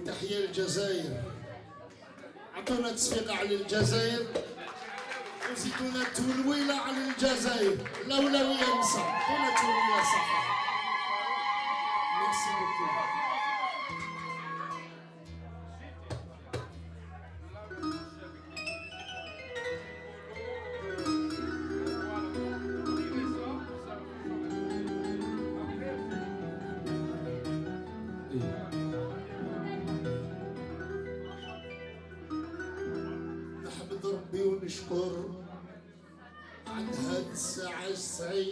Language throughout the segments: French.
تحية الجزائر. عطونا تصفيقة على الجزائر وزيدونا تولويلة على الجزائر. الأولوية نساء، عطونا تولويلة صح. ميرسي بوكو. نحمد ربي ونشكر عن هاد الساعة السعيدة.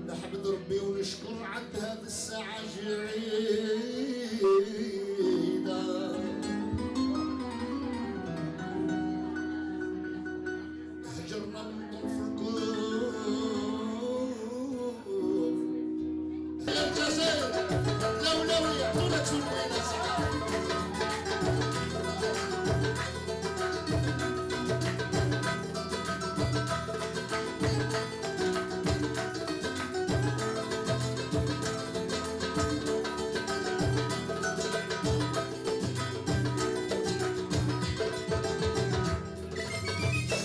نحمد ربي ونشكر عن هاد الساعة الجعيدة. هجرنا من طرف الكون الجزائر الأولوية طولة تولويلة صح.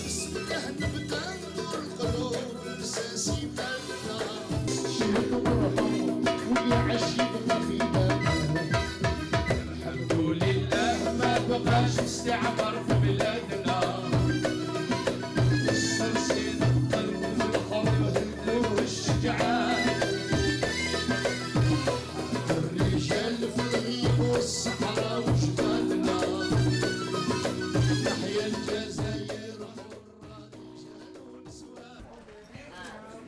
بسم الله نبدا نور القلوب نساسي مالنا شهد مرحبا واللي عشيقنا فينا. الحمد لله ما بقاش استعمار في بلادنا. السرسين القلب والخوف والشجعان. الرجال في الغيب والصحراء وجبالنا. تحيا الجزائر حرة رجال ونسوان.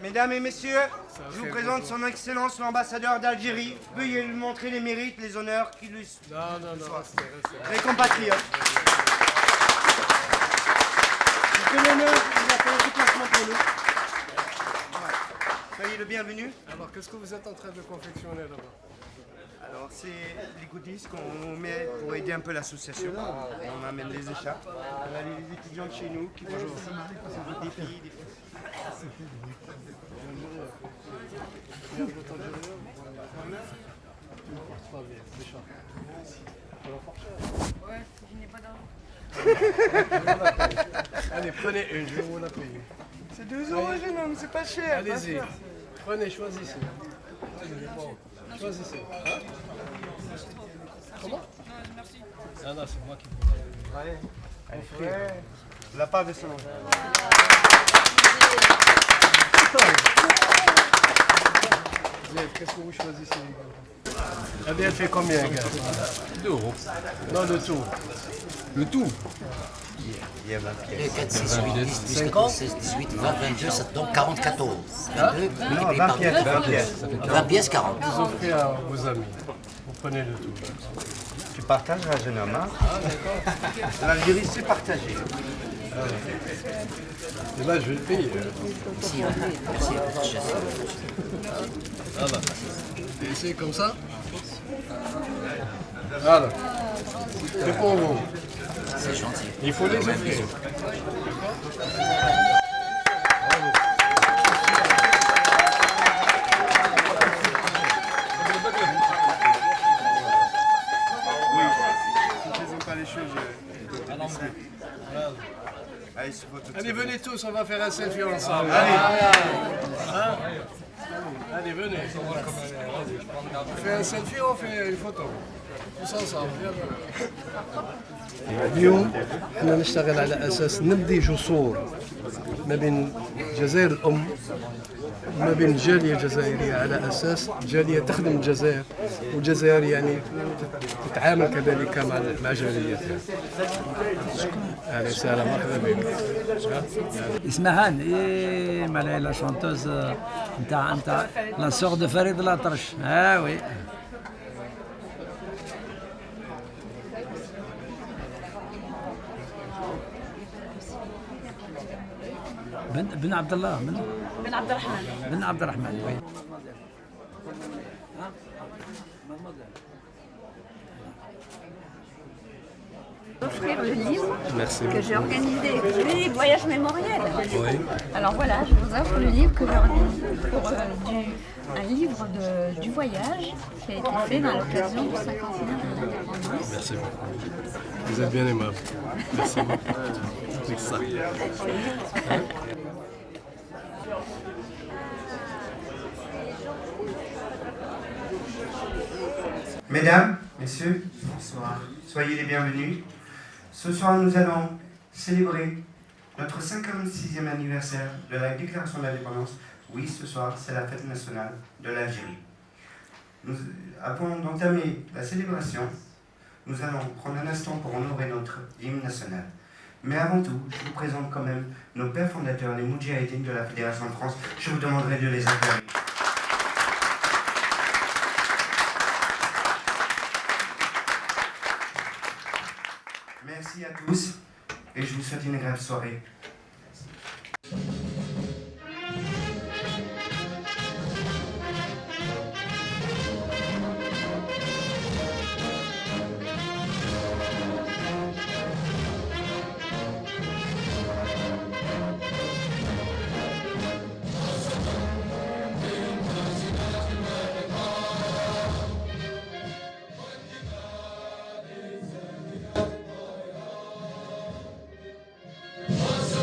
Mesdames et messieurs, je vous présente son Excellence l'ambassadeur d'Algérie. Veuillez lui montrer les mérites, les honneurs qui lui sont. Non, restez. Les compatriotes. Je fais l'honneur de vous appeler un déplacement pour nous. Voilà. Soyez le bienvenu. Alors, qu'est-ce que vous êtes en train de confectionner là-bas? Alors, c'est les goodies qu'on met pour aider un peu l'association. On amène les écharpes. On a les étudiants de chez nous qui font aussi des filles, des filles. Bien, vous êtes algérien? Pas bien, c'est cher. Ça va fort cher. Ouais, je n'ai pas d'argent. Allez, prenez une, je vais vous la payer. C'est 2 euros, jeune homme, c'est pas cher. Allez-y, prenez, choisissez. Bon, choisissez. Hein? Comment? Merci. Ah non, c'est moi qui vous Ouais. Ouais. La part de son nom. Qu'est-ce que vous choisissez, les gars? Eh bien, elle fait combien, gars? 2 euros. Non, le tout. Le tout. Il y a 20 pièces. 4, 6, 8, 10, 10, 14, 16, 18, 20, 22, ça donc 44 euros. 22, Non, multiplié 20 par pièces, 2, 20 pièces. 20 pièces, 40. Vous offrez à vos amis. Vous prenez le tout. Tu partageras, jeune homme. Hein. L'Algérie, c'est partagé. Et là, je vais le payer. Ici, merci. Voilà. Et c'est comme ça? Voilà. C'est pour vous. C'est gentil. Il faut les offrir. Allez, venez tous, on va faire un selfie ensemble. Allez. Hein? Allez, venez. On fait un selfie, on fait une photo. Tous ensemble. اليوم احنا نشتغل على اساس نبدي جسور ما بين الجزائر الام وما بين الجاليه الجزائريه على اساس الجاليه تخدم الجزائر والجزائر يعني تتعامل كذلك مع جاليتها. اهلا وسهلا مرحبا بك. اسمها هاني مالا لا شونتوز نتاع لا سور دو فريد الأطرش. وي بن عبد الله بن عبد الرحمن. بن عبد الرحمن. وي offrir le livre Merci que j'ai beaucoup. organisé, les voyages mémoriels. Oui. Alors voilà, je vous offre le livre que j'ai organisé pour un livre du voyage qui a été fait dans l'occasion du 50e de l'indépendance. Merci beaucoup. Vous êtes bien aimable. Merci beaucoup. C'est ça. Mesdames, messieurs, bonsoir. Soyez les bienvenus. Ce soir, nous allons célébrer notre 56e anniversaire de la déclaration d'indépendance. Oui, ce soir, c'est la fête nationale de l'Algérie. Avant d'entamer la célébration, nous allons prendre un instant pour honorer notre hymne national. Mais avant tout, je vous présente quand même nos pères fondateurs, les Moudjahidines de la Fédération de France. Je vous demanderai de les acclamer. Merci à tous et je vous souhaite une agréable soirée. وسلام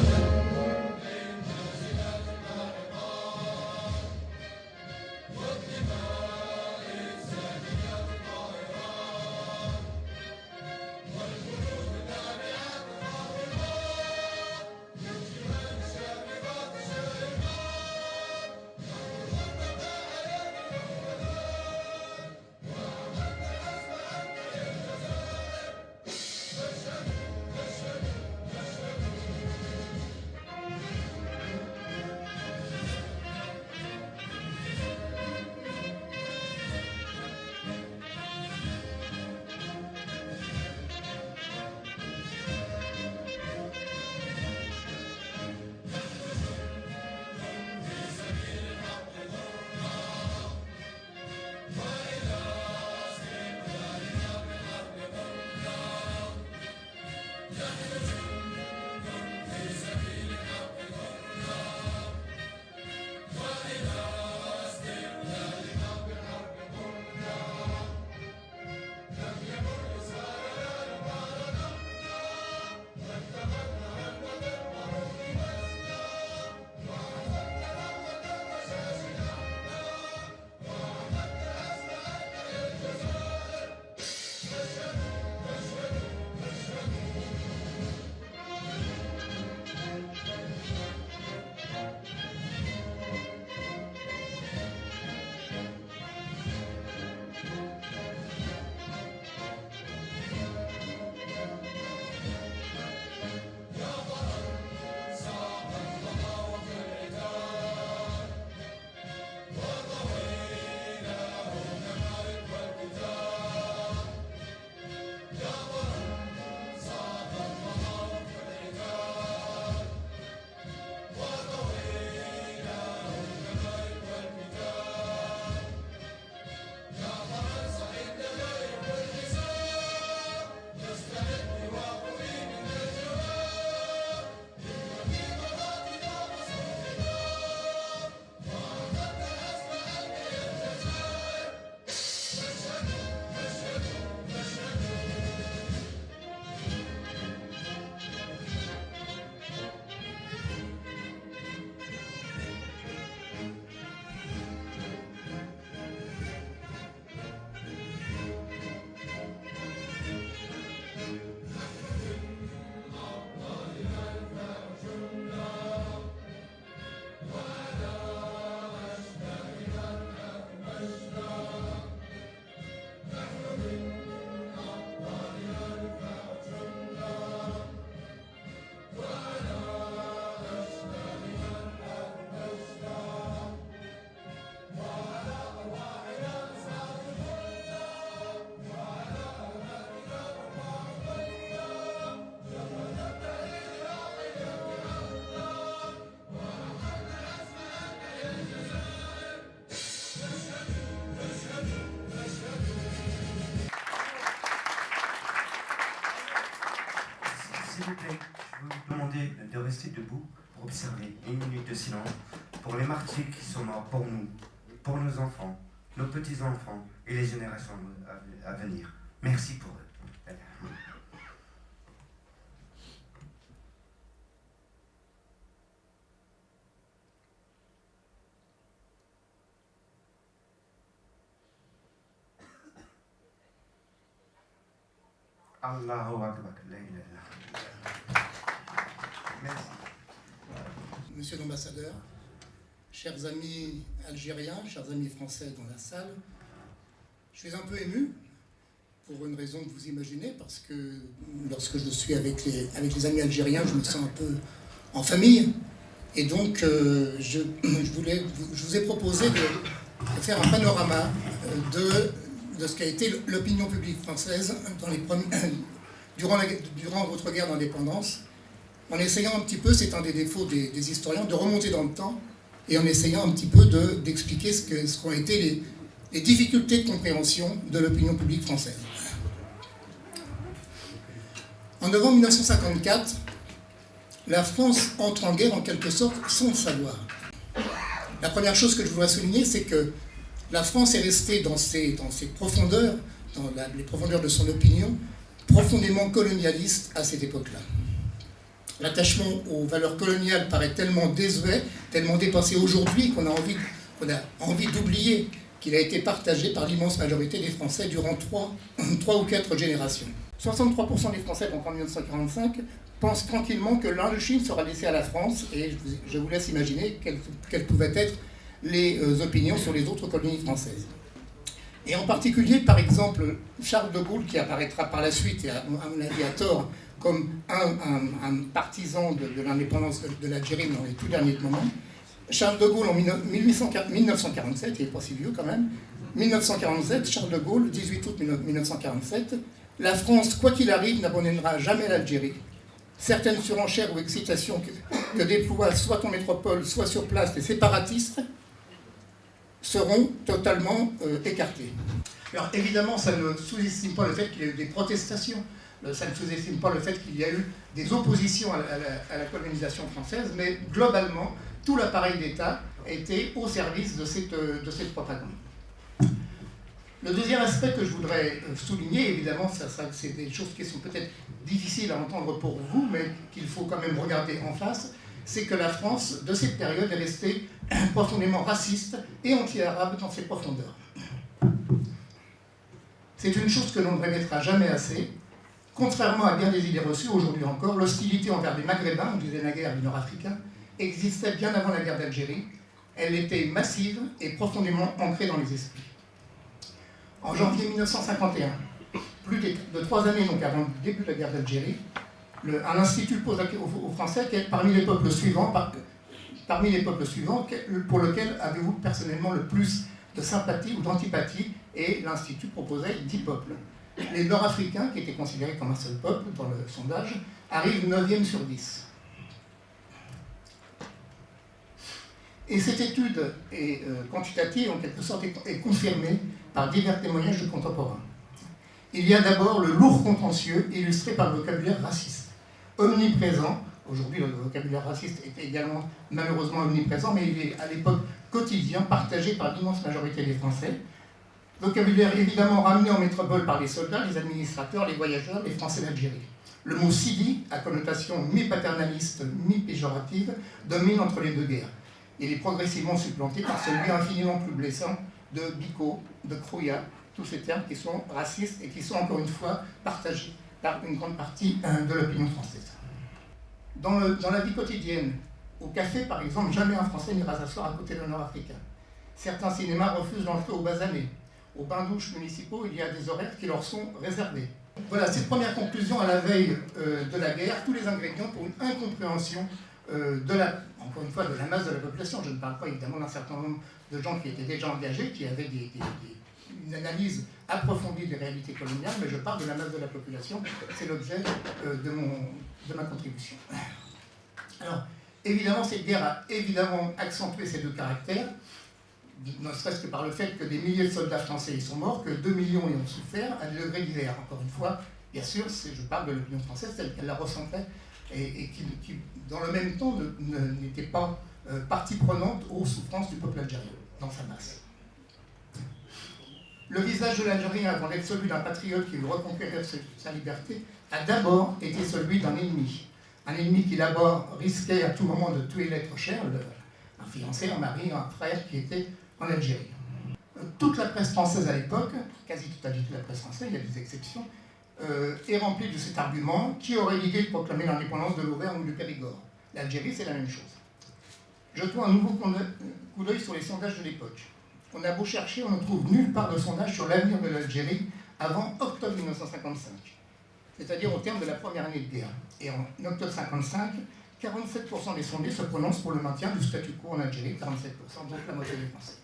ceux qui sont morts pour nous, pour nos enfants, nos petits-enfants et les générations à venir. Merci pour eux. Allahu Akbar. La ilaha illallah. Merci. Monsieur l'ambassadeur, chers amis algériens, chers amis français dans la salle, je suis un peu ému pour une raison que vous imaginez, parce que lorsque je suis avec les amis algériens, je me sens un peu en famille. Et donc, je vous ai proposé de faire un panorama de ce qu'a été l'opinion publique française durant votre guerre d'indépendance, en essayant un petit peu, c'est un des défauts des historiens, de remonter dans le temps, et en essayant un petit peu d'expliquer ce qu'ont été les difficultés de compréhension de l'opinion publique française. En novembre 1954, la France entre en guerre en quelque sorte sans le savoir. La première chose que je voudrais souligner, c'est que la France est restée dans ses profondeurs, dans les profondeurs de son opinion, profondément colonialiste à cette époque-là. L'attachement aux valeurs coloniales paraît tellement désuet, tellement dépassé aujourd'hui qu'on a envie d'oublier qu'il a été partagé par l'immense majorité des Français durant 3 ou 4 générations. 63% des Français, donc en 1945, pensent tranquillement que l'Indochine sera laissée à la France, et je vous laisse imaginer quelles pouvaient être les opinions sur les autres colonies françaises. Et en particulier, par exemple, Charles de Gaulle, qui apparaîtra par la suite, et à mon avis à tort, comme un partisan de l'indépendance de l'Algérie dans les tout derniers moments. Charles de Gaulle en 1947, il n'est pas si vieux quand même, 1947, Charles de Gaulle, 18 août 1947, la France, quoi qu'il arrive, n'abandonnera jamais l'Algérie. Certaines surenchères ou excitations que déploient soit en métropole, soit sur place les séparatistes seront totalement écartées. Alors évidemment, ça ne sous-estime pas le fait qu'il y a eu des protestations, ça ne sous-estime pas le fait qu'il y a eu des oppositions à la colonisation française, mais globalement, tout l'appareil d'État était au service de cette propagande. Le deuxième aspect que je voudrais souligner, évidemment, c'est des choses qui sont peut-être difficiles à entendre pour vous, mais qu'il faut quand même regarder en face, c'est que la France, de cette période, est restée profondément raciste et anti-arabe dans ses profondeurs. C'est une chose que l'on ne répétera jamais assez. Contrairement à bien des idées reçues, aujourd'hui encore, l'hostilité envers les Maghrébins, on disait naguère les Nord-Africains, existait bien avant la guerre d'Algérie. Elle était massive et profondément ancrée dans les esprits. En janvier 1951, plus de 3 années donc avant le début de la guerre d'Algérie, un institut pose aux Français parmi les peuples suivants, pour lequel avez-vous personnellement le plus de sympathie ou d'antipathie, et l'institut proposait 10 peuples. Les Nord-Africains, qui étaient considérés comme un seul peuple dans le sondage, arrivent 9e sur 10. Et cette étude est quantitative, en quelque sorte, est confirmée par divers témoignages de contemporains. Il y a d'abord le lourd contentieux illustré par le vocabulaire raciste. Omniprésent, aujourd'hui le vocabulaire raciste est également malheureusement omniprésent, mais il est à l'époque quotidien, partagé par l'immense majorité des Français. Vocabulaire évidemment ramené en métropole par les soldats, les administrateurs, les voyageurs, les Français d'Algérie. Le mot sidi, à connotation mi-paternaliste, mi-péjorative, domine entre les deux guerres. Il est progressivement supplanté par celui infiniment plus blessant de bico, de crouilla, tous ces termes qui sont racistes et qui sont encore une fois partagés par une grande partie de l'opinion française. Dans la vie quotidienne, au café par exemple, jamais un Français n'ira s'asseoir à côté d'un Nord-Africain. Certains cinémas refusent d'entrer aux bas années. Aux bains-douches municipaux, il y a des horaires qui leur sont réservés. Voilà, cette première conclusion à la veille de la guerre, tous les ingrédients pour une incompréhension encore une fois, de la masse de la population. Je ne parle pas évidemment d'un certain nombre de gens qui étaient déjà engagés, qui avaient une analyse approfondie des réalités coloniales, mais je parle de la masse de la population. C'est l'objet de ma contribution. Alors, évidemment, cette guerre a évidemment accentué ces deux caractères, ne serait-ce que par le fait que des milliers de soldats français y sont morts, que 2 millions y ont souffert, à des degrés divers. Encore une fois, bien sûr, je parle de l'opinion française telle qu'elle la ressentait, et qui, dans le même temps, n'était pas partie prenante aux souffrances du peuple algérien, dans sa masse. Le visage de l'Algérien, avant d'être celui d'un patriote qui veut reconquérir sa liberté, a d'abord été celui d'un ennemi. Un ennemi qui d'abord risquait à tout moment de tuer l'être cher, un fiancé, un mari, un frère qui était en Algérie. Toute la presse française à l'époque, quasi-totalité de la presse française, il y a des exceptions, est remplie de cet argument qui aurait l'idée de proclamer l'indépendance de l'Auvergne ou du Périgord. L'Algérie, c'est la même chose. Jetons un nouveau coup d'œil sur les sondages de l'époque. On a beau chercher, on ne trouve nulle part de sondage sur l'avenir de l'Algérie avant octobre 1955, c'est-à-dire au terme de la première année de guerre. Et en octobre 1955, 47% des sondés se prononcent pour le maintien du statu quo en Algérie, 47%, donc la moitié des Français.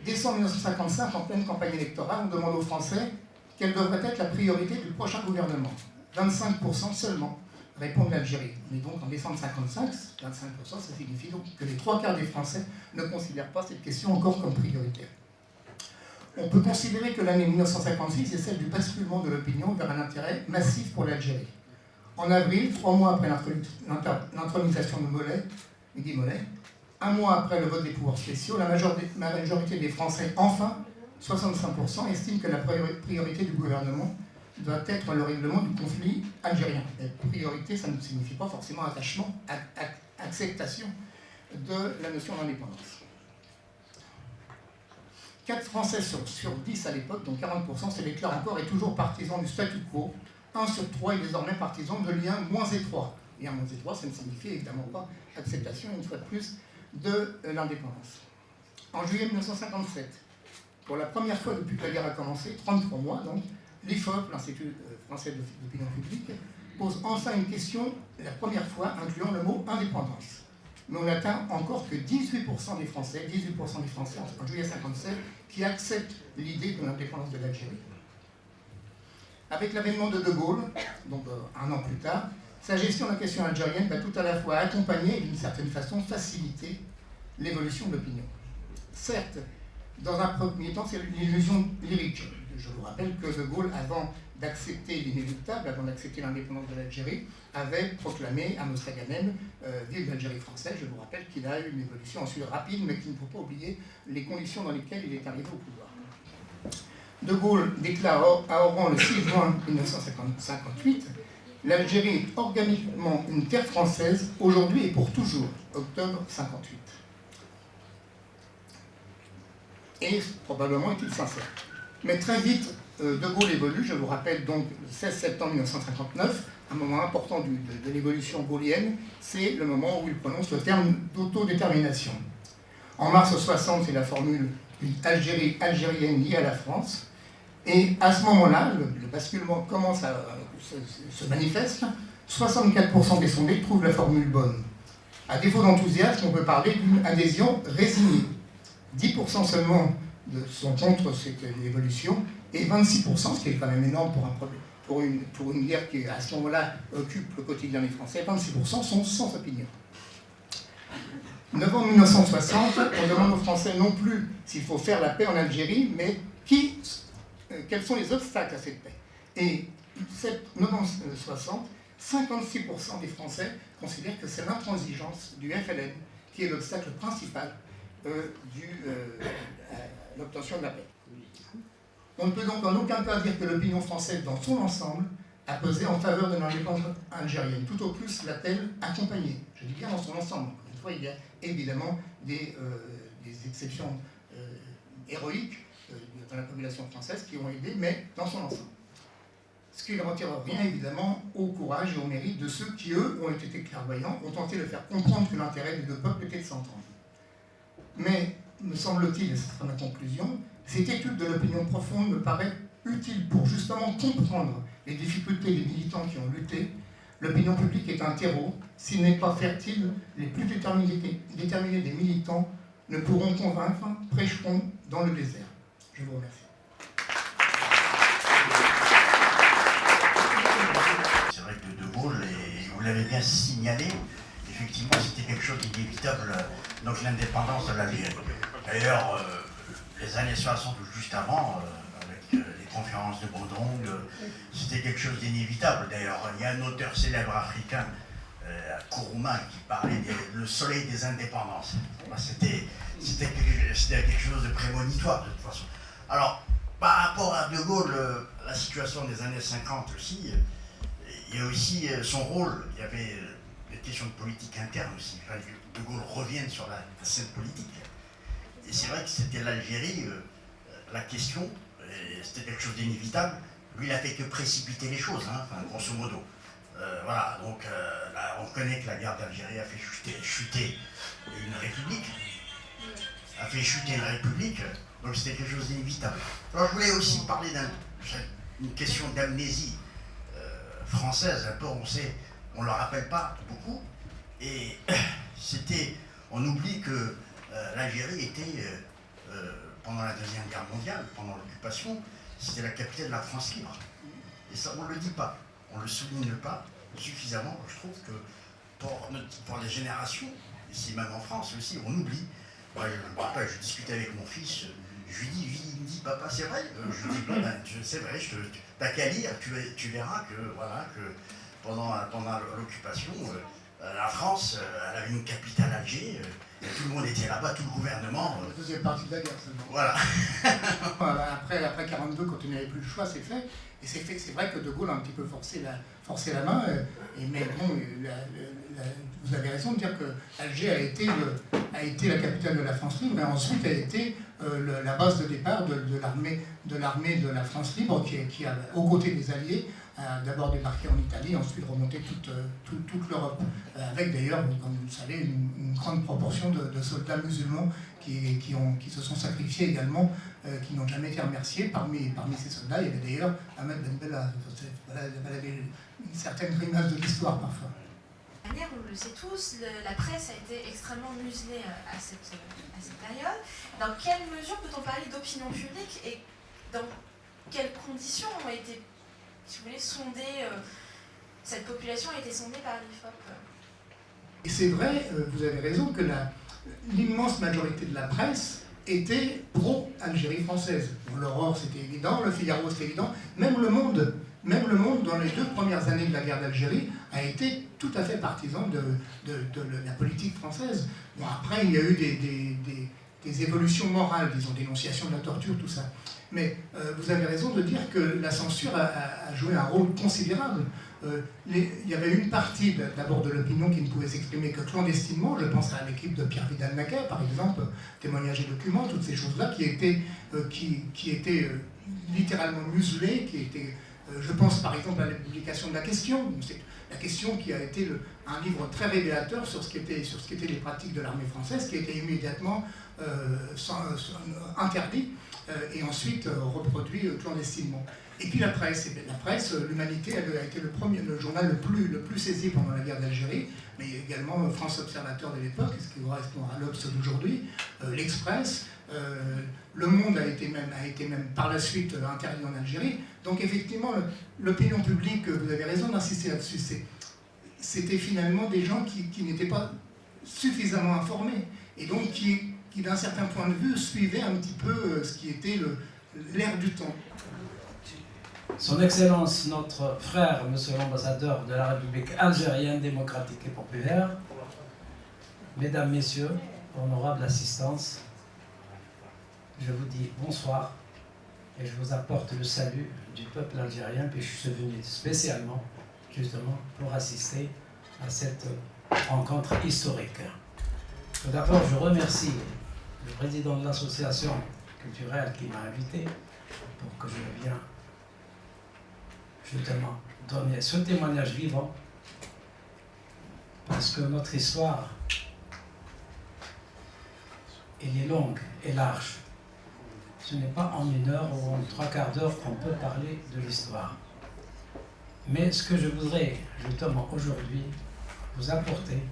Décembre 1955, en pleine campagne électorale, on demande aux Français quelle devrait être la priorité du prochain gouvernement. 25% seulement répondent l'Algérie. On est donc en décembre 1955, 25%, ça signifie donc que les 3/4 des Français ne considèrent pas cette question encore comme prioritaire. On peut considérer que l'année 1956 est celle du basculement de l'opinion vers un intérêt massif pour l'Algérie. En avril, 3 mois après l'intronisation de Guy Mollet, 1 mois après le vote des pouvoirs spéciaux, la majorité des Français, enfin, 65%, estiment que la priorité du gouvernement doit être le règlement du conflit algérien. Et priorité, ça ne signifie pas forcément attachement, acceptation de la notion d'indépendance. 4 Français sur 10 à l'époque, donc 40%, se déclarent encore et toujours partisans du statu quo. 1 sur 3 est désormais partisan de liens moins étroits. Liens moins étroits, ça ne signifie évidemment pas acceptation, une fois de plus, de l'indépendance. En juillet 1957, pour la première fois depuis que la guerre a commencé, 33 mois donc, l'IFOP, l'Institut français d'opinion publique, pose enfin une question, la première fois, incluant le mot indépendance. Mais on n'atteint encore que 18% des Français en juillet 1957, qui acceptent l'idée de l'indépendance de l'Algérie. Avec l'avènement de Gaulle, donc 1 an plus tard, sa gestion de la question algérienne va tout à la fois accompagner et d'une certaine façon faciliter l'évolution de l'opinion. Certes, dans un premier temps, c'est une illusion lyrique. Je vous rappelle que De Gaulle, avant d'accepter l'inéluctable, avant d'accepter l'indépendance de l'Algérie, avait proclamé à Mostaganem vive l'Algérie française. Je vous rappelle qu'il a eu une évolution ensuite rapide, mais qu'il ne faut pas oublier les conditions dans lesquelles il est arrivé au pouvoir. De Gaulle déclare à Oran le 6 juin 1958 « L'Algérie est organiquement une terre française, aujourd'hui et pour toujours, octobre 1958 ». Et probablement est-il sincère. Mais très vite, De Gaulle évolue, je vous rappelle donc le 16 septembre 1959, un moment important de l'évolution gaullienne, c'est le moment où il prononce le terme d'autodétermination. En mars 1960, c'est la formule d'une Algérie algérienne liée à la France. Et à ce moment-là, le basculement commence à se manifeste. 64% des sondés trouvent la formule bonne. À défaut d'enthousiasme, on peut parler d'une adhésion résignée. 10% seulement sont contre cette évolution, et 26%, ce qui est quand même énorme pour une guerre qui, à ce moment-là, occupe le quotidien des Français, 26% sont sans opinion. Novembre 1960, on demande aux Français non plus s'il faut faire la paix en Algérie, mais quels sont les obstacles à cette paix. Et novembre 1960, 56% des Français considèrent que c'est l'intransigeance du FLN qui est l'obstacle principal à l'obtention de la paix. On ne peut donc en aucun cas dire que l'opinion française dans son ensemble a pesé en faveur de l'indépendance algérienne. Tout au plus l'a-t-elle accompagnée. Je dis bien dans son ensemble. Encore une fois, il y a évidemment des exceptions héroïques dans la population française qui ont aidé, mais dans son ensemble. Ce qui ne retire rien évidemment au courage et au mérite de ceux qui, eux, ont été clairvoyants, ont tenté de faire comprendre que l'intérêt des deux peuples était de s'entendre. Mais, me semble-t-il, et ce sera ma conclusion, cette étude de l'opinion profonde me paraît utile pour justement comprendre les difficultés des militants qui ont lutté. L'opinion publique est un terreau. S'il n'est pas fertile, les plus déterminés des militants ne pourront convaincre, prêcheront dans le désert. Je vous remercie. C'est vrai que De Gaulle, et vous l'avez bien signalé, effectivement c'était quelque chose d'inévitable, donc l'indépendance de l'Algérie. D'ailleurs, les années 60 ou juste avant, avec les conférences de Baudron, c'était quelque chose d'inévitable. D'ailleurs, il y a un auteur célèbre africain Kourouma qui parlait le soleil des indépendances. C'était quelque chose de prémonitoire de toute façon. Alors, par rapport à De Gaulle, la situation des années 50 aussi, il y a aussi son rôle. Il y avait des questions de politique interne aussi. Il fallait que De Gaulle revienne sur la scène politique. Et c'est vrai que c'était l'Algérie, la question, c'était quelque chose d'inévitable. Lui, il a fait que précipiter les choses, hein, enfin, grosso modo. Voilà, donc là, on connaît que la guerre d'Algérie a fait chuter une république. Donc c'était quelque chose d'inévitable. Alors je voulais aussi parler d'une question d'amnésie française, un peu, on ne le rappelle pas beaucoup, et on oublie que l'Algérie était, pendant la Deuxième Guerre mondiale, pendant l'occupation, c'était la capitale de la France libre. Et ça, on ne le dit pas, on ne le souligne pas suffisamment. Je trouve que pour les générations, ici même en France aussi, on oublie. Moi, je discutais avec mon fils, je lui dis, il me dit, papa, c'est vrai. Je lui dis, ben, c'est vrai, t'as qu'à lire, tu verras que, voilà, que pendant l'occupation, la France, elle avait une capitale Alger, tout le monde était là-bas, tout le gouvernement. La deuxième partie de la guerre seulement. Voilà. Après 42, quand il n'y avait plus le choix, c'est fait. Et c'est vrai que De Gaulle a un petit peu forcé la main. Mais bon, vous avez raison de dire que Alger a été la capitale de la France libre et ensuite a été la base de départ de l'armée de la France libre qui a, aux côtés des Alliés, d'abord débarqué en Italie, ensuite remonté toute l'Europe. Avec d'ailleurs, comme vous le savez, une grande proportion de soldats musulmans qui se sont sacrifiés également, qui n'ont jamais été remerciés. Parmi ces soldats, il y avait d'ailleurs Ahmed Ben Bella. Voilà, une certaine grimace de l'histoire parfois. De toute manière, on le sait tous, la presse a été extrêmement muselée à cette période. Dans quelle mesure peut-on parler d'opinion publique et dans quelles conditions ont été, si vous voulez, sondées, cette population a été sondée par l'IFOP? Et c'est vrai, vous avez raison, que l'immense majorité de la presse était pro-Algérie française. Bon, l'Aurore, c'était évident, le Figaro, c'était évident, même le Monde, dans les 2 premières années de la guerre d'Algérie, a été tout à fait partisan de la politique française. Bon, après, il y a eu des évolutions morales, disons, dénonciation de la torture, tout ça. Mais vous avez raison de dire que la censure a joué un rôle considérable. Il y avait une partie d'abord de l'opinion qui ne pouvait s'exprimer que clandestinement. Je pense à l'équipe de Pierre Vidal-Naquet, par exemple, témoignages et documents, toutes ces choses-là qui étaient littéralement muselées, qui étaient... Je pense par exemple à la publication de La Question. C'est La Question qui a été un livre très révélateur sur ce qu'étaient les pratiques de l'armée française, qui a été immédiatement interdit et ensuite reproduit clandestinement. Et puis la presse, l'Humanité a été le journal le plus saisi pendant la guerre d'Algérie, mais également France Observateur de l'époque, ce qui correspond à l'Obs d'aujourd'hui, l'Express. Le Monde a été même par la suite interdit en Algérie. Donc effectivement, l'opinion publique, vous avez raison d'insister là-dessus, c'était finalement des gens qui n'étaient pas suffisamment informés et donc qui d'un certain point de vue suivaient un petit peu ce qui était l'air du temps. Son Excellence, notre frère, Monsieur l'ambassadeur de la République algérienne démocratique et populaire, Mesdames, Messieurs, honorable assistance, je vous dis bonsoir et je vous apporte le salut du peuple algérien, puis je suis venu spécialement, justement, pour assister à cette rencontre historique. Tout d'abord, je remercie le président de l'association culturelle qui m'a invité pour que je vienne justement donner ce témoignage vivant, parce que notre histoire, elle est longue et large. Ce n'est pas en 1 heure ou en 3/4 d'heure qu'on peut parler de l'histoire. Mais ce que je voudrais justement aujourd'hui vous apporter,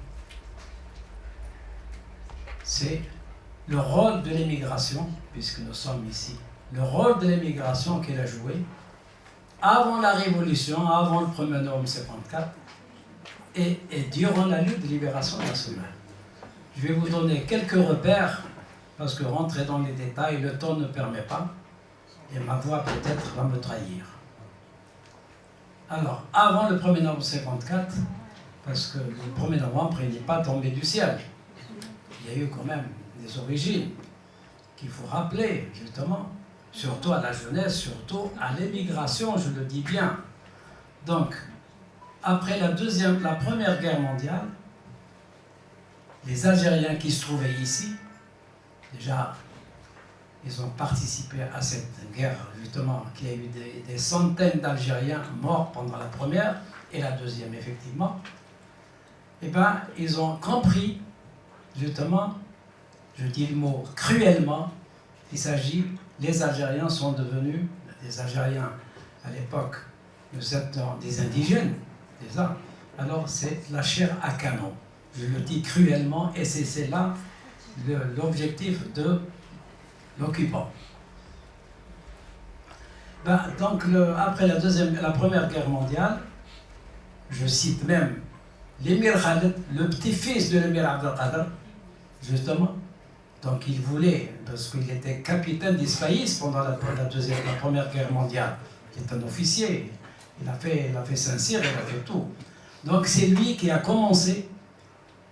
c'est le rôle de l'émigration, puisque nous sommes ici, le rôle de l'émigration qu'elle a joué avant la Révolution, avant le 1er novembre 1954 et durant la lutte de libération nationale. Je vais vous donner quelques repères, parce que rentrer dans les détails, le temps ne permet pas, et ma voix peut-être va me trahir. Alors, avant le 1er novembre 1954, parce que le 1er novembre, il n'est pas tombé du ciel. Il y a eu quand même des origines qu'il faut rappeler, justement, surtout à la jeunesse, surtout à l'émigration, je le dis bien. Donc, après la Première Guerre mondiale, les Algériens qui se trouvaient ici, déjà, ils ont participé à cette guerre, justement, qu'il y a eu des centaines d'Algériens morts pendant la première et la deuxième, effectivement. Eh bien, ils ont compris, justement, je dis le mot cruellement, il s'agit, les Algériens sont devenus, les Algériens, à l'époque, nous étions des indigènes, déjà, alors c'est la chair à canon. Je le dis cruellement, et c'est là l'objectif de l'occupant. Ben, donc, après la Première Guerre mondiale, je cite même l'émir Khaled, le petit-fils de l'émir Abdelkader, justement. Donc, il voulait, parce qu'il était capitaine d'Ispaïs pendant la Première Guerre mondiale. Il est un officier, il a fait Saint-Cyr, il a fait tout. Donc, c'est lui qui a commencé,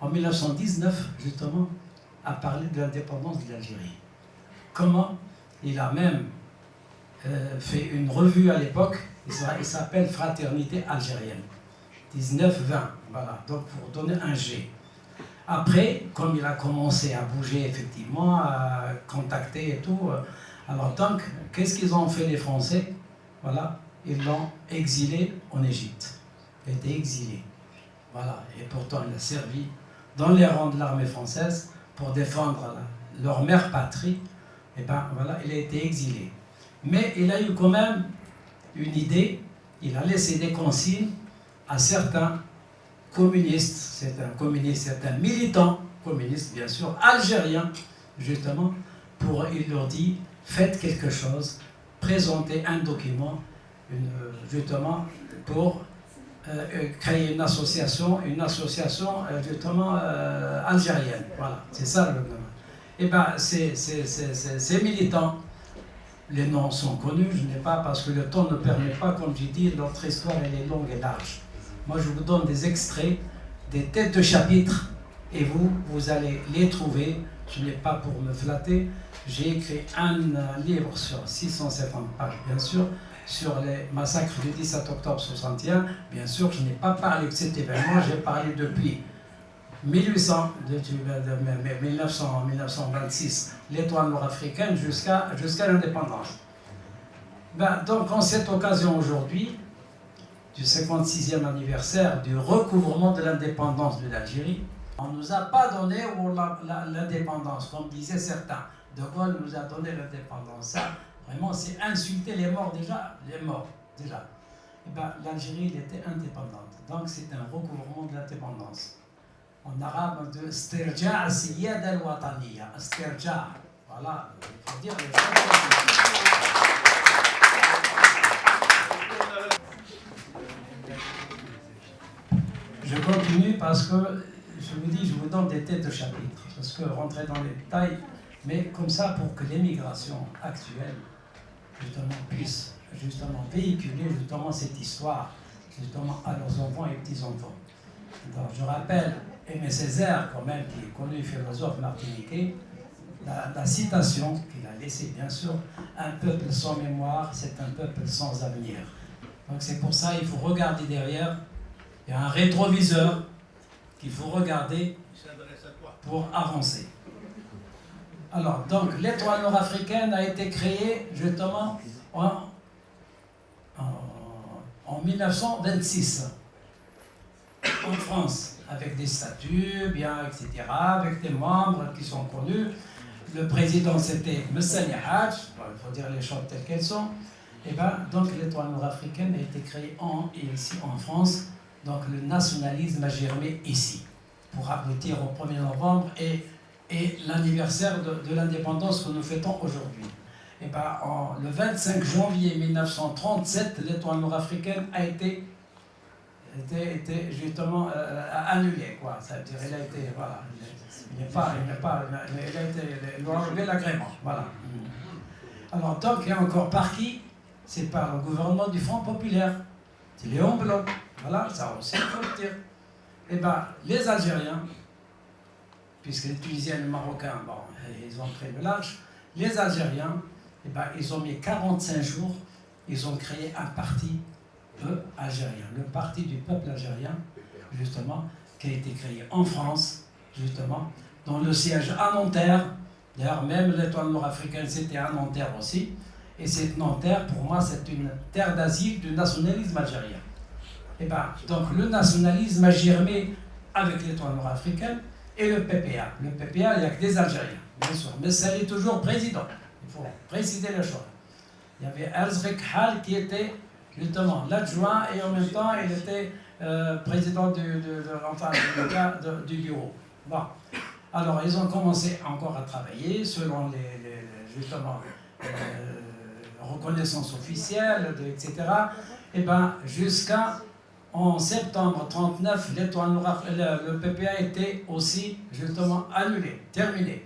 en 1919, justement, à parler de l'indépendance de l'Algérie. Comment? Il a même fait une revue à l'époque, il s'appelle Fraternité algérienne, 19-20, voilà, donc pour donner un G. Après, comme il a commencé à bouger effectivement, à contacter et tout, alors donc, qu'est-ce qu'ils ont fait les Français? Voilà, ils l'ont exilé en Égypte. Il a été exilé. Voilà, et pourtant il a servi dans les rangs de l'armée française pour défendre leur mère patrie. Et ben voilà, il a été exilé. Mais il a eu quand même une idée, il a laissé des consignes à certains communistes, c'est un militant communiste, bien sûr, algérien, justement, il leur dit, faites quelque chose, présentez un document, justement, pour créer une association justement, algérienne. Voilà, c'est ça le gouvernement. Et bien, ces militants, les noms sont connus, je n'ai pas, parce que le temps ne permet pas, comme j'ai dit, notre histoire elle est longue et large. Moi, je vous donne des extraits, des têtes de chapitre, et vous allez les trouver. Je n'ai pas pour me flatter. J'ai écrit un livre sur 650 pages, bien sûr, sur les massacres du 17 octobre 61. Bien sûr, je n'ai pas parlé de cet événement, j'ai parlé depuis 1926, l'étoile nord-africaine, jusqu'à l'indépendance. Ben, donc, en cette occasion aujourd'hui, du 56e anniversaire du recouvrement de l'indépendance de l'Algérie, on ne nous a pas donné l'indépendance, comme disaient certains. De Gaulle nous a donné l'indépendance. Ça, vraiment, c'est insulter les morts déjà. Les morts, déjà. Et ben, l'Algérie, elle était indépendante. Donc, c'est un recouvrement de l'indépendance. En arabe, de Stirja al-Siyada al-Wataniya. Stirja. Voilà, il faut dire les choses. Je continue parce que je vous dis, je vous donne des têtes de chapitre, parce que rentrer dans les détails, mais comme ça pour que l'émigration actuelle, justement, puisse justement véhiculer justement cette histoire, justement à leurs enfants et petits-enfants. Donc je rappelle Aimé Césaire, quand même, qui est connu philosophe martiniquais, la citation qu'il a laissée, bien sûr, un peuple sans mémoire, c'est un peuple sans avenir. Donc c'est pour ça qu'il faut regarder derrière. Il y a un rétroviseur qu'il faut regarder pour avancer. Alors, donc, l'étoile nord-africaine a été créée justement en 1926 en France, avec des statuts, bien, etc., avec des membres qui sont connus. Le président, c'était Messali Hadj, il faut dire les choses telles qu'elles sont. Et bien, donc, l'étoile nord-africaine a été créée ici en France. Donc le nationalisme a germé ici, pour aboutir au 1er novembre et l'anniversaire de l'indépendance que nous fêtons aujourd'hui. Et ben, le 25 janvier 1937, l'étoile nord-africaine a été justement annulée, quoi. Ça veut dire, elle a été, voilà, il a été enlevé l'agrément, voilà. Alors donc, et encore par qui? C'est par le gouvernement du Front populaire. C'est Léon Blum. Voilà, ça aussi, il faut le dire. eh ben, les Algériens, puisque les Tunisiens et les Marocains, bon, ils ont pris le large, les Algériens, eh ben, ils ont mis 45 jours, ils ont créé un parti algérien, le parti du peuple algérien, justement, qui a été créé en France, justement, dont le siège à Nanterre. D'ailleurs, même l'étoile nord-africaine, c'était à Nanterre aussi. Et cette Nanterre, pour moi, c'est une terre d'asile du nationalisme algérien. Et ben, donc, le nationalisme a germé avec l'étoile nord-africaine et le PPA. Le PPA, il n'y a que des Algériens, bien sûr. Mais ça est toujours président. Il faut préciser les choses. Il y avait Arzrek Hal qui était justement l'adjoint et en même temps, il était président du bureau. Bon. Alors, ils ont commencé encore à travailler selon justement, reconnaissance officielle, etc. Et ben, jusqu'à en septembre 1939, l'étoile noire, le PPA était aussi justement annulé, terminé.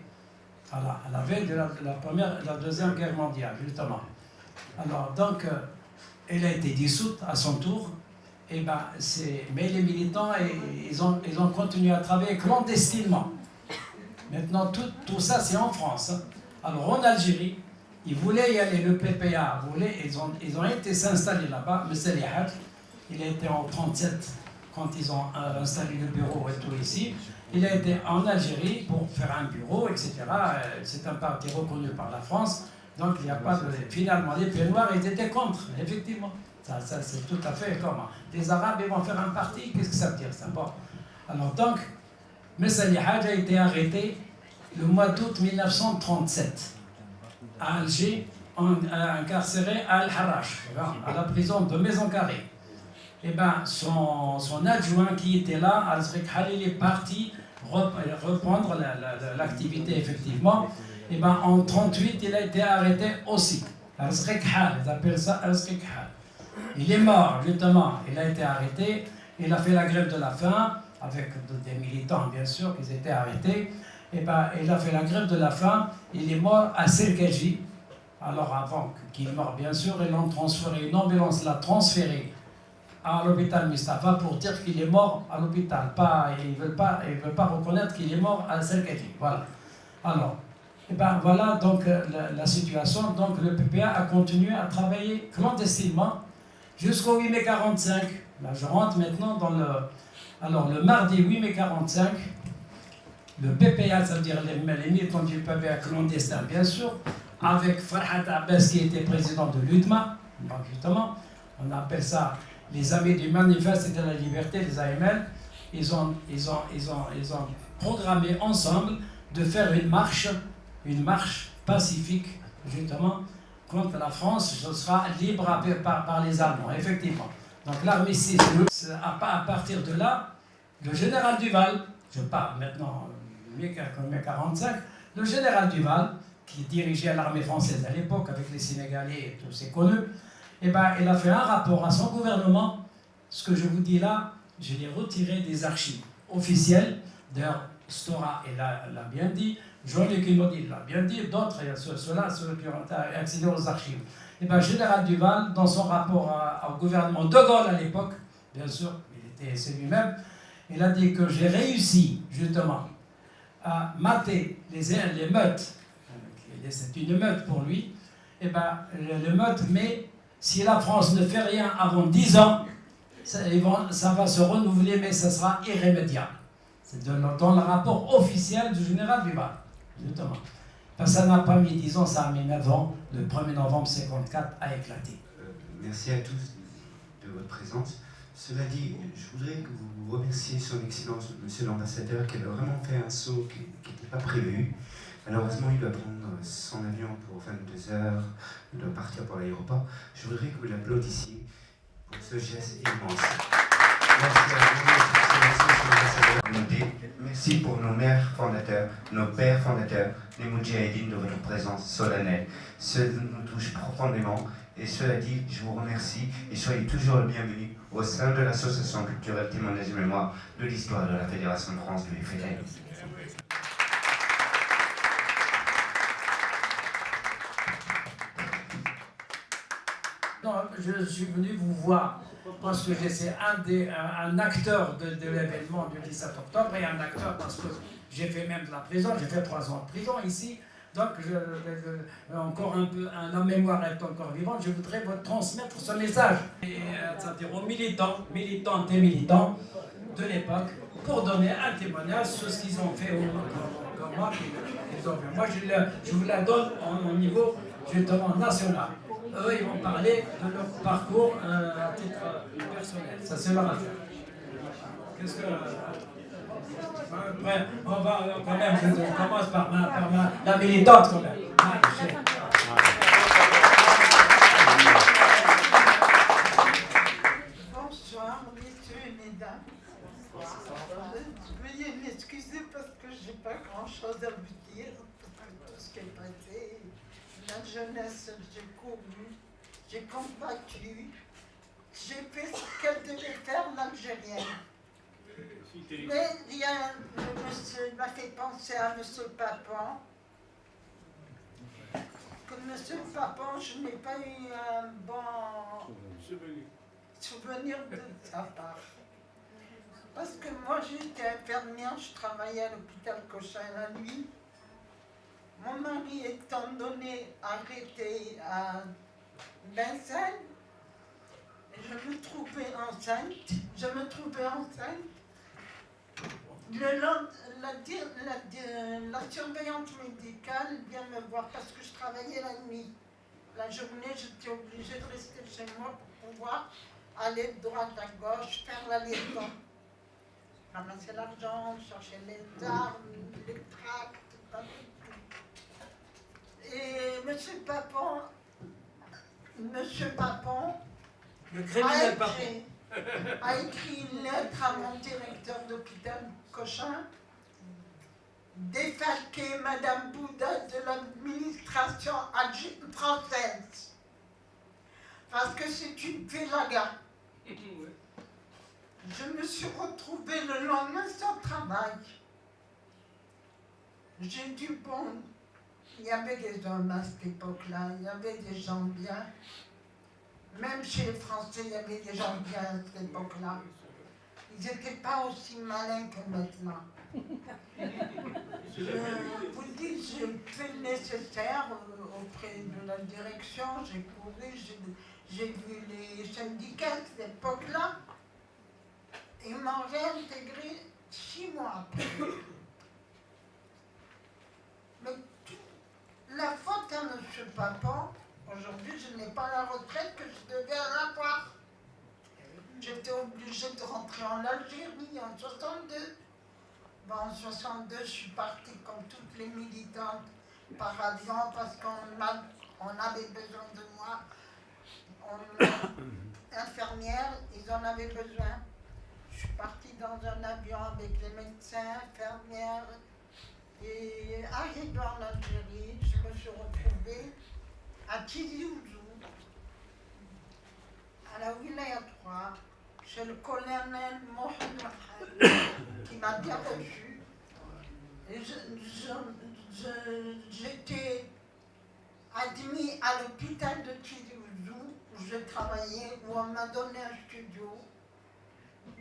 Voilà, à la veille de la Deuxième Guerre mondiale, justement. Alors, donc, elle a été dissoute à son tour. Et ben, mais les militants, ils ont continué à travailler clandestinement. Maintenant, tout ça, c'est en France. Hein. Alors, en Algérie, ils voulaient y aller, le PPA voulait, ils ont été s'installer là-bas. M. Lihat, il a été en 1937, quand ils ont installé le bureau et tout ici. Il a été en Algérie pour faire un bureau, etc. C'est un parti reconnu par la France. Donc, il n'y a pas de... Finalement, les Pieds Noirs, ils étaient contre, effectivement. Ça c'est tout à fait comme... Les Arabes, ils vont faire un parti, qu'est-ce que ça veut dire, ça? Bon. Alors, donc, Messali Hadj a été arrêté le mois d'août 1937 à Alger, incarcéré à Al-Harrach, à la prison de Maison Carrée. Et ben, son adjoint qui était là, Arzrek Hal, il est parti reprendre l'activité, effectivement. Et ben, en 1938, il a été arrêté aussi. Arzrek Hal, ils appellent ça Arzrek Hal. Il est mort, justement, il a été arrêté, il a fait la grève de la faim, avec des militants, bien sûr, qui étaient arrêtés. Et ben, il a fait la grève de la faim, il est mort à Serkaji. Alors, avant qu'il meure, bien sûr, ils l'ont transféré, une ambulance l'a transféré à l'hôpital Mustapha pour dire qu'il est mort à l'hôpital. Ils ne veulent pas reconnaître qu'il est mort à Serkaji. Voilà. Alors, et ben, voilà donc la situation. Donc, le PPA a continué à travailler clandestinement jusqu'au 8 mai 1945. Là, je rentre maintenant dans le... Alors, le mardi 8 mai 1945, le PPA, ça veut dire les militants du PPA clandestin, bien sûr, avec Farhat Abbas qui était président de l'UDMA, donc justement, on appelle ça les Amis du Manifeste et de la Liberté, les AML, ils ont programmé ensemble de faire une marche pacifique, justement, contre la France, ce sera libre par les Allemands, effectivement. Donc l'armistice, à partir de là, le général Duval, je parle maintenant, mai 1945, le général Duval, qui dirigeait l'armée française à l'époque avec les Sénégalais et tout, c'est connu, eh ben, il a fait un rapport à son gouvernement. Ce que je vous dis là, je l'ai retiré des archives officielles. D'ailleurs, Stora l'a bien dit, Jean-Luc Imodi l'a bien dit, d'autres, ceux-là, ceux qui ont accédé aux archives. Eh ben, général Duval, dans son rapport au gouvernement de Gaulle à l'époque, bien sûr, c'est lui-même, il a dit que j'ai réussi, justement, à mater les meutes. C'est une meute pour lui. Eh ben, le meute, mais si la France ne fait rien avant 10 ans, ça va se renouveler, mais ça sera irrémédiable. C'est dans le rapport officiel du général Duval, justement. Parce que ça n'a pas mis 10 ans, ça a mis 9 ans. Le 1er novembre 1954 a éclaté. Merci à tous de votre présence. Cela dit, je voudrais que vous remerciez son Excellence, Monsieur l'Ambassadeur, qui a vraiment fait un saut qui n'était pas prévu. Malheureusement, il doit prendre son avion pour 22 heures, il doit partir pour l'aéroport. Je voudrais que vous l'applaudissiez pour ce geste immense. Merci à vous, Monsieur l'Ambassadeur. Merci pour nos mères fondateurs, nos pères fondateurs, les Moudjahidines de votre présence solennelle. Cela nous touche profondément. Et cela dit, je vous remercie et soyez toujours le bienvenu au sein de l'association culturelle Témoignage et Mémoire de l'histoire de la Fédération de France du FLN. Non, je suis venu vous voir parce que c'est un acteur de l'événement du 17 octobre et un acteur parce que j'ai fait même de la prison, j'ai fait 3 ans de prison ici. Donc, encore un peu, la mémoire est encore vivante, je voudrais vous transmettre ce message. C'est-à-dire aux militantes et militants de l'époque, pour donner un témoignage sur ce qu'ils ont fait comme moi. Moi, je vous la donne au niveau justement national. Eux, ils vont parler de leur parcours à titre personnel. Ça, c'est leur affaire. Qu'est-ce que... Après, on va quand même, on commence par la militante quand même. Bonsoir, messieurs et mesdames. Veuillez m'excuser parce que j'ai pas grand-chose à vous dire, parce que tout ce qui est passé, la jeunesse, j'ai couru, j'ai combattu, j'ai fait ce qu'elle devait faire l'Algérienne. Mais il y a le monsieur m'a fait penser à monsieur Papon. Que monsieur Papon, je n'ai pas eu un bon souvenir de sa part. Parce que moi j'étais infirmière, je travaillais à l'hôpital Cochin la nuit. Mon mari étant donné arrêté à Vincennes, je me trouvais enceinte. La surveillante médicale vient me voir parce que je travaillais la nuit. La journée, j'étais obligée de rester chez moi pour pouvoir aller de droite à gauche, faire la liaison. Ramasser l'argent, chercher les armes, les tracts, tout. Et monsieur Papon, le criminel a écrit une lettre à mon directeur d'hôpital Cochin, défalquer Madame Bouddha de l'administration française. Parce que c'est une félaga. Je me suis retrouvée le lendemain sans travail. J'ai dit, bon, il y avait des hommes à cette époque-là, il y avait des gens bien. Même chez les Français, il y avait des gens bien à cette époque-là. Ils n'étaient pas aussi malins que maintenant. Je vous dis, j'ai fait le nécessaire auprès de la direction, j'ai couru, j'ai vu les syndicats de cette époque-là. Ils m'ont réintégré 6 mois après. Mais la faute à M. Papon, aujourd'hui, je n'ai pas la retraite que je devais avoir. J'étais obligée de rentrer en Algérie en 62. Bon, en 62, je suis partie comme toutes les militantes par avion parce qu'on avait besoin de moi. Infirmière, ils en avaient besoin. Je suis partie dans un avion avec les médecins, infirmières. Et arrivée en Algérie, je me suis retrouvée à Tizi Ouzou, à la Wilaya 3, chez le colonel Mohamed qui m'a bien reçu. Et j'étais admise à l'hôpital de Tizi Ouzou, où je travaillais, où on m'a donné un studio.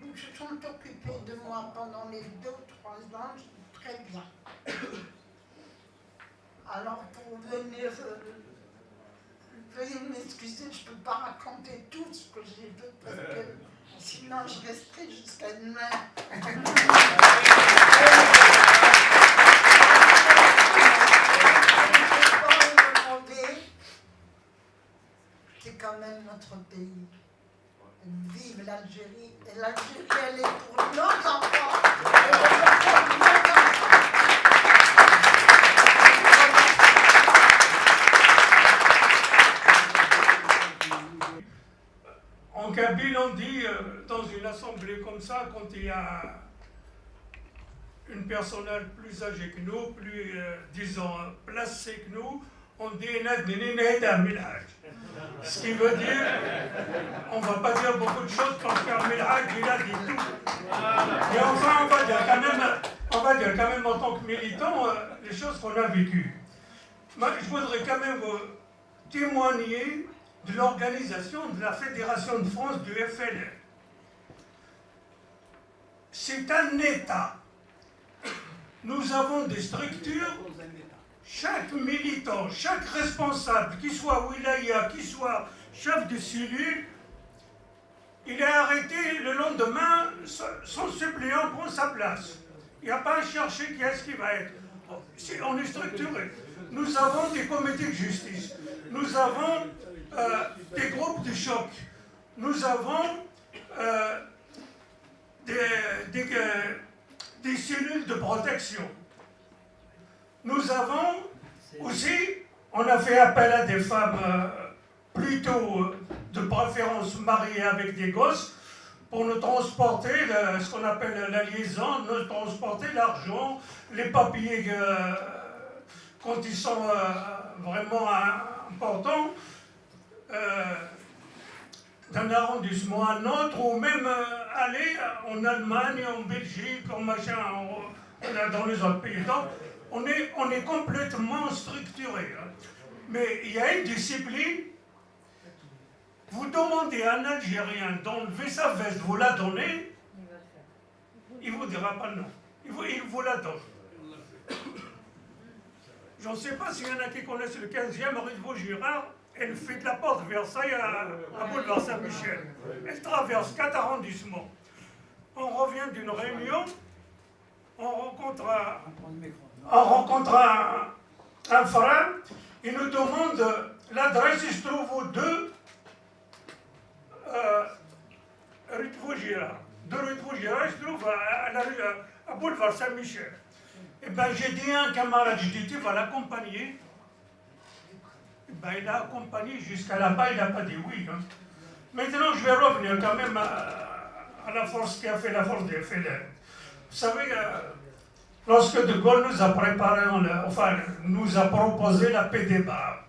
Ils se sont occupés de moi pendant les 2 ou 3 ans, très bien. Alors pour venir, veuillez m'excuser, je ne peux pas raconter tout ce que j'ai vu parce que sinon je resterai jusqu'à demain. C'est quand même notre pays. Vive l'Algérie. Et l'Algérie, elle est pour nos enfants. Et nos enfants. En Kabyle, on dit, dans une assemblée comme ça, quand il y a une personne plus âgée que nous, plus, disons, placée que nous, on dit ce qui veut dire, on ne va pas dire beaucoup de choses quand Kamil Haj, il a dit tout. Mais enfin, on va dire quand même en tant que militant, les choses qu'on a vécues. Moi, je voudrais quand même vous témoigner de l'organisation de la Fédération de France du FLN. C'est un État. Nous avons des structures, chaque militant, chaque responsable, qu'il soit wilaya, qu'il soit chef de cellule, il est arrêté le lendemain, son suppléant prend sa place. Il n'y a pas à chercher qui est-ce qui va être. On est structuré. Nous avons des comités de justice, nous avons des groupes de choc, nous avons des cellules de protection. Nous avons aussi, on a fait appel à des femmes plutôt de préférence mariées avec des gosses pour nous transporter ce qu'on appelle la liaison, nous transporter l'argent, les papiers quand ils sont vraiment importants, d'un arrondissement à un autre, ou même aller en Allemagne, en Belgique, en machin, dans les autres pays. Donc, on est complètement structuré. Hein. Mais il y a une discipline. Vous demandez à un Algérien d'enlever sa veste, vous la donnez, il ne vous dira pas non. Il vous la donne. Je ne sais pas s'il y en a qui connaissent le 15e rue de Vaugirard. Elle fait de la porte Versailles à boulevard Saint-Michel. Elle traverse 4 arrondissements. On revient d'une réunion, on rencontre un frère, il nous demande l'adresse, il se trouve au 2 rue de Vaugirard. 2 rue de Vaugirard, il se trouve à boulevard Saint-Michel. Et bien j'ai dit à un camarade, je dis tu vas l'accompagner. Ben, il a accompagné jusqu'à là-bas, il n'a pas dit oui. Hein. Maintenant, je vais revenir quand même à la force qui a fait la force des FLN. Vous savez, lorsque De Gaulle nous a préparé, nous a proposé la paix des barres.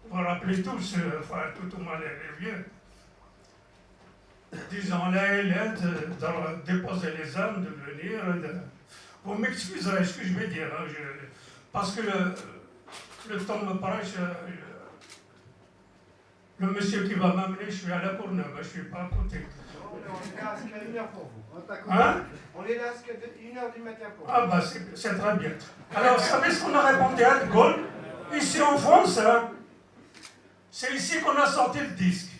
Vous vous rappelez tous, tout au moins les vieux, disant là, elle est de déposer les armes, de venir. Vous m'excuserez ce que je vais dire, hein, parce que le temps me presse, le monsieur qui va m'amener, je suis à la Courneuve, je ne suis pas à côté. On est là jusqu'à 1h pour vous. Hein? On est là jusqu'à 1h du matin pour vous. Ah bah c'est très bien. Alors, vous savez ce qu'on a répondu à De Gaulle? Ici en France, hein, c'est ici qu'on a sorti le disque.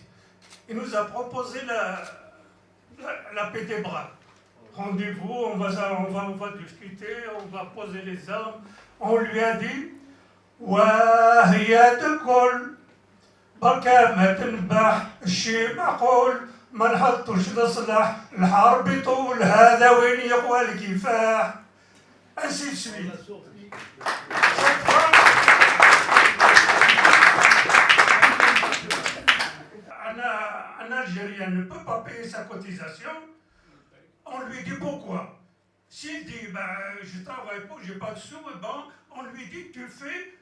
Il nous a proposé la paix des bras. Rendez-vous, on va discuter, on va poser les armes. On lui a dit وهي تقول بركة ما تنبح الشي معقول ما نحطوش نصلح الحرب طول هذا وين يقوى الكفاح ainsi de suite. Un Algérien ne peut pas payer sa cotisation, on lui dit pourquoi. S'il dit je ne travaille pas, je n'ai pas de sous, on lui dit tu fais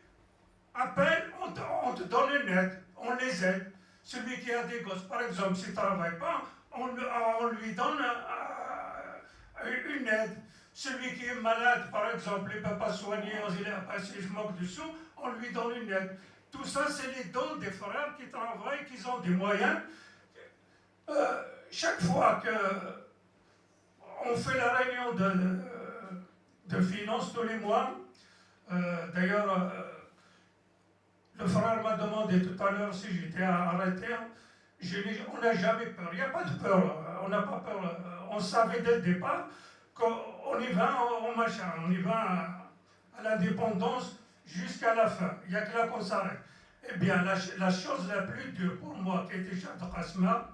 appel, on te donne une aide, on les aide. Celui qui a des gosses, par exemple, s'il ne travaille pas, on lui donne une aide. Celui qui est malade, par exemple, il ne peut pas soigner, il n'a pas assez, je manque de sous, on lui donne une aide. Tout ça, c'est les dons des frères qui travaillent, qui ont des moyens. Chaque fois qu'on fait la réunion de finances tous les mois, d'ailleurs, le frère m'a demandé tout à l'heure si j'étais arrêté. On n'a jamais peur. Il n'y a pas de peur. On n'a pas peur. On savait dès le départ qu'on y va au machin. On y va à l'indépendance jusqu'à la fin. Il n'y a que là qu'on s'arrête. Eh bien, la chose la plus dure pour moi, qui était chef de Khasma,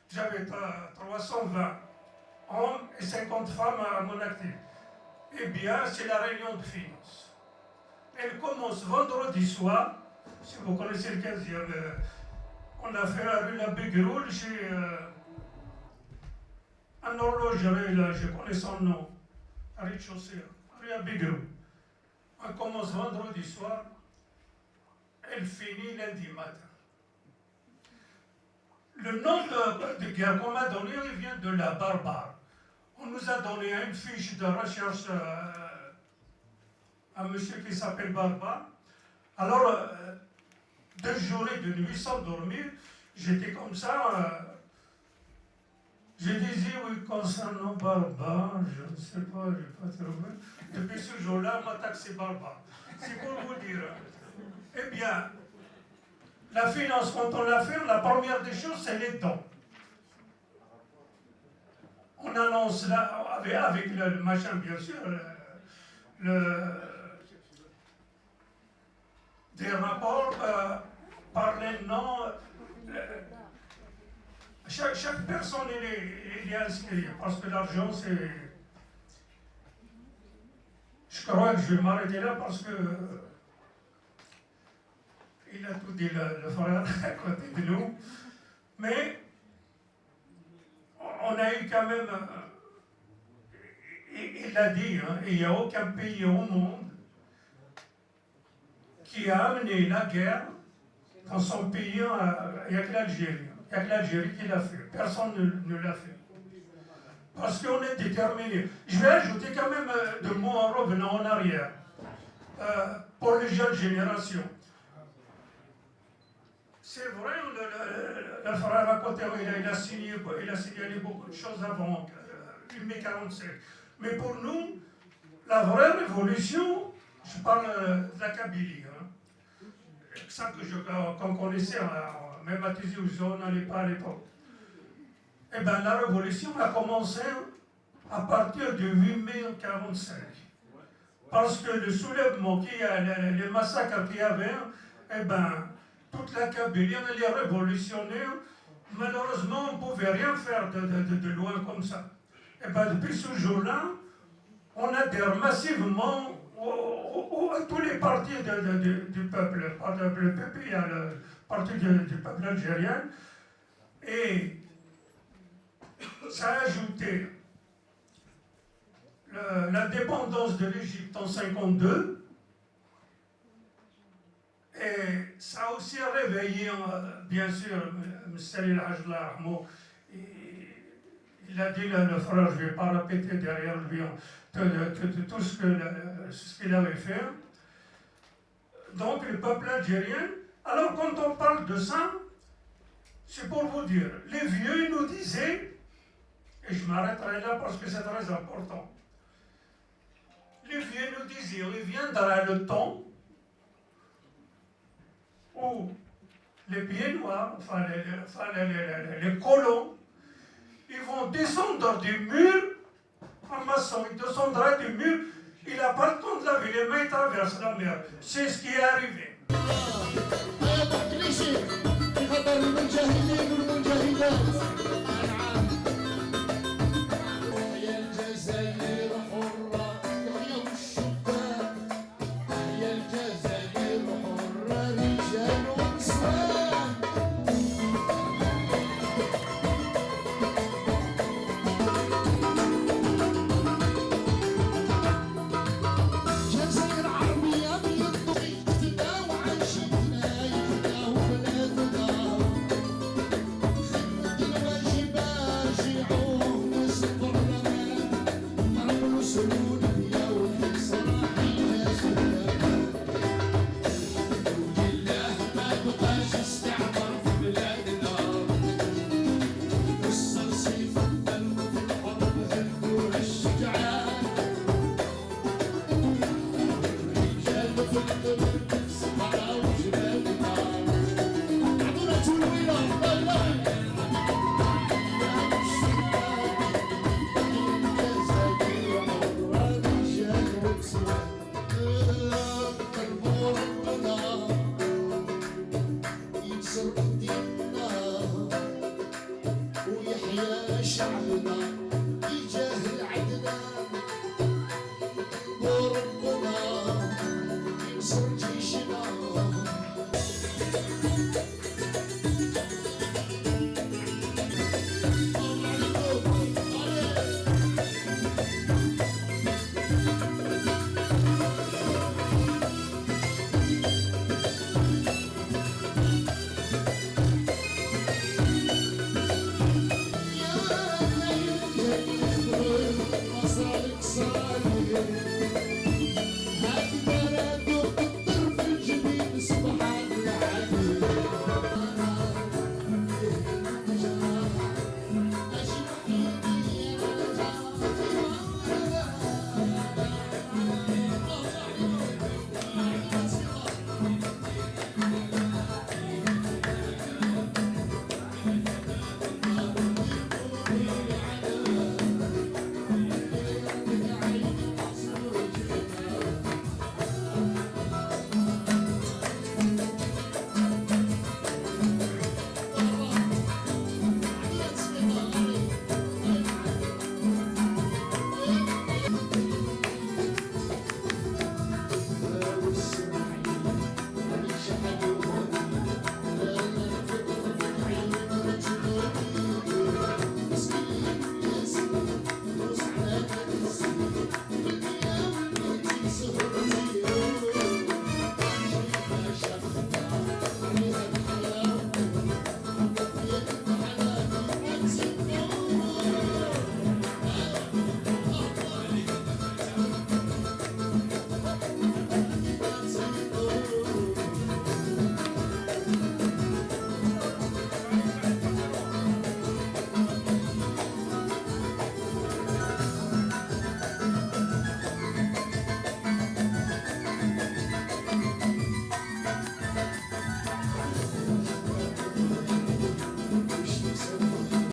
j'avais 320 hommes et 50 femmes à mon actif. Eh bien, c'est la réunion de finances. Elle commence vendredi soir. Si vous connaissez le 15e, on a fait la rue La Bégueroule chez un horloger, là, je connais son nom, à rez-de-chaussée, rue La Bégueroule. On commence vendredi soir, elle finit lundi matin. Le nom de guerre qu'on m'a donné, il vient de la barbare. On nous a donné une fiche de recherche à un monsieur qui s'appelle Barbare. Alors, 2 jours et 2 nuits sans dormir. J'étais comme ça. Je disais, oui, concernant Barba, je ne sais pas, je n'ai pas trouvé. Depuis ce jour-là, ma taxe c'est Barba. C'est pour vous dire. Eh bien, la finance, quand on la fait, la première des choses, c'est les dons. On annonce là, avec le machin, bien sûr, des rapports par les noms. Chaque personne est inscrite, parce que l'argent, c'est... Je crois que je vais m'arrêter là parce que il a tout dit le frère à côté de nous. Mais on a eu quand même... Il l'a dit, hein, il n'y a aucun pays au monde qui a amené la guerre dans son pays, il n'y a que l'Algérie. Il n'y a que l'Algérie qui l'a fait. Personne ne l'a fait. Parce qu'on est déterminé. Je vais ajouter quand même 2 mots en revenant en arrière. Pour les jeunes générations. C'est vrai, le frère à côté, il a signalé beaucoup de choses avant mai 47. Mais pour nous, la vraie révolution, je parle de la Kabylie, hein, ça qu'on connaissait, même à Tizi Ouzou, on n'allait pas à l'époque. Eh bien, la révolution a commencé à partir du 8 mai 1945. Parce que le soulèvement, les massacres qu'il y avait, eh bien, toute la Kabylie, les révolutionnaires, malheureusement, on ne pouvait rien faire de loin comme ça. Et bien, depuis ce jour-là, on adhère massivement à tous les partis du peuple. Le PPI, le parti du peuple algérien. Et ça a ajouté l'indépendance de l'Égypte en 1952. Et ça a aussi réveillé, bien sûr, M. Salil Hajla, il a dit, le frère, je ne vais pas répéter derrière lui tout ce qu'il avait fait. Donc le peuple algérien, alors quand on parle de ça, c'est pour vous dire, les vieux nous disaient, et je m'arrêterai là parce que c'est très important, les vieux nous disaient, il viendra le temps où les pieds noirs, enfin les colons, ils vont descendre du mur, en maçon, il descendra du mur, il n'a pas le temps de laver les mains, il traverse la mer. C'est ce qui est arrivé. وربنا ينصر